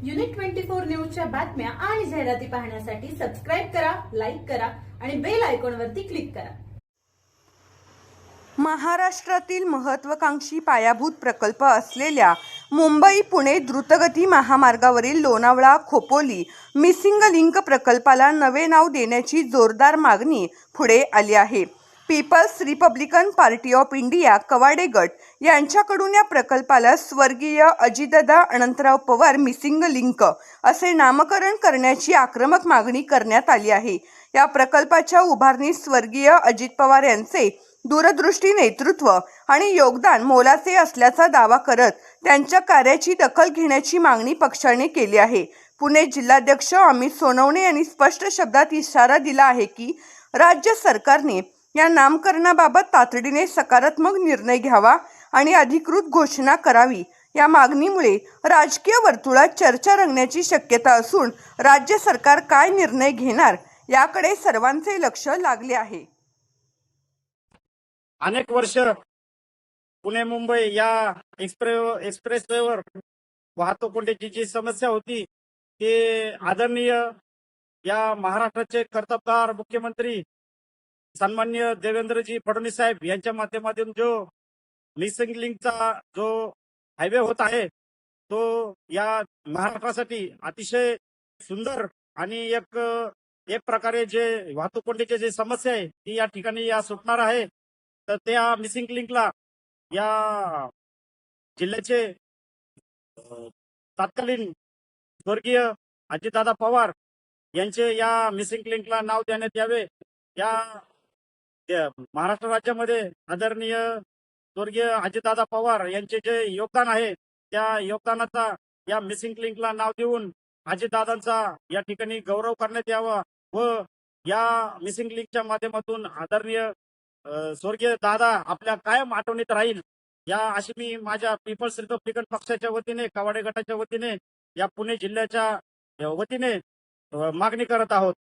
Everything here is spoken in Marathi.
युनिट 24 न्यूजच्या बातम्या आणि जाहिराती पाहण्यासाठी सबस्क्राइब करा, लाईक करा आणि बेल आयकॉनवरती क्लिक करा। महाराष्ट्रातील महत्त्वाकांक्षी पायाभूत प्रकल्प असलेल्या मुंबई पुणे द्रुतगती महामार्गावरील लोणावळा खोपोली मिसिंग लिंक प्रकल्पाला नवे नाव देण्याची जोरदार मागणी पुढे आली आहे। People's Republican Party of India Kawade गट यांच्याकडून या प्रकल्पाला स्वर्गीय अजितदादा अनंतराव पवार मिसिंग लिंक असे नामकरण करण्याची आक्रमक मागणी करण्यात आली आहे। या प्रकल्पाच्या उभारणीत स्वर्गीय अजित पवार यांचे दूरदृष्टी नेतृत्व आणि योगदान मोलाचे असल्याचा दावा करत त्यांच्या कार्याची दखल घेण्याची मागणी पक्षाने केली आहे। पुणे जिल्हाध्यक्ष अमित सोनवणे यांनी स्पष्ट शब्दात इशारा दिला आहे की राज्य सरकारने या नामकरणाबाबत तातडीने सकारात्मक निर्णय घ्यावा आणि अधिकृत घोषणा करावी। या मागणीमुळे राजकीय वर्तुळात चर्चा रंगण्याची शक्यता असून राज्य सरकार काय निर्णय घेणार याकडे सर्वांचे लक्ष लागले आहे। अनेक वर्ष पुणे मुंबई या एक्सप्रेसवेवर वाहतूक कोंडीची जी समस्या होती ते आदरणीय या महाराष्ट्राचे कर्तबगार मुख्यमंत्री सन्माननीय देवेंद्रजी फडणवीस साहेब यांच्या माध्यमातून जो मिसिंग लिंकचा जो हायवे होत आहे तो या महाराष्ट्रासाठी अतिशय सुंदर आणि एक प्रकारे जे वाहतूक कोंडीची जी समस्या आहे ती या ठिकाणी सुटणार आहे। तर त्या मिसिंग लिंकला या जिल्ह्याचे तत्कालीन स्वर्गीय अजितदादा पवार यांचे या मिसिंग लिंकला नाव देण्यात यावे। या महाराष्ट्र राज्यामध्ये आदरणीय स्वर्गीय अजितदादा पवार यांचे जे योगदान आहे त्या योगदानाचा या मिसिंग लिंकला नाव देऊन अजितदादांचा या ठिकाणी गौरव करण्यात यावा व या मिसिंग लिंकच्या माध्यमातून आदरणीय स्वर्गीय दादा आपल्या कायम आठवणीत राहील या अशी मी माझ्या पीपल्स रिपब्लिकन पक्षाच्या वतीने कवाडे गटाच्या वतीने या पुणे जिल्ह्याच्या वतीने मागणी करत आहोत।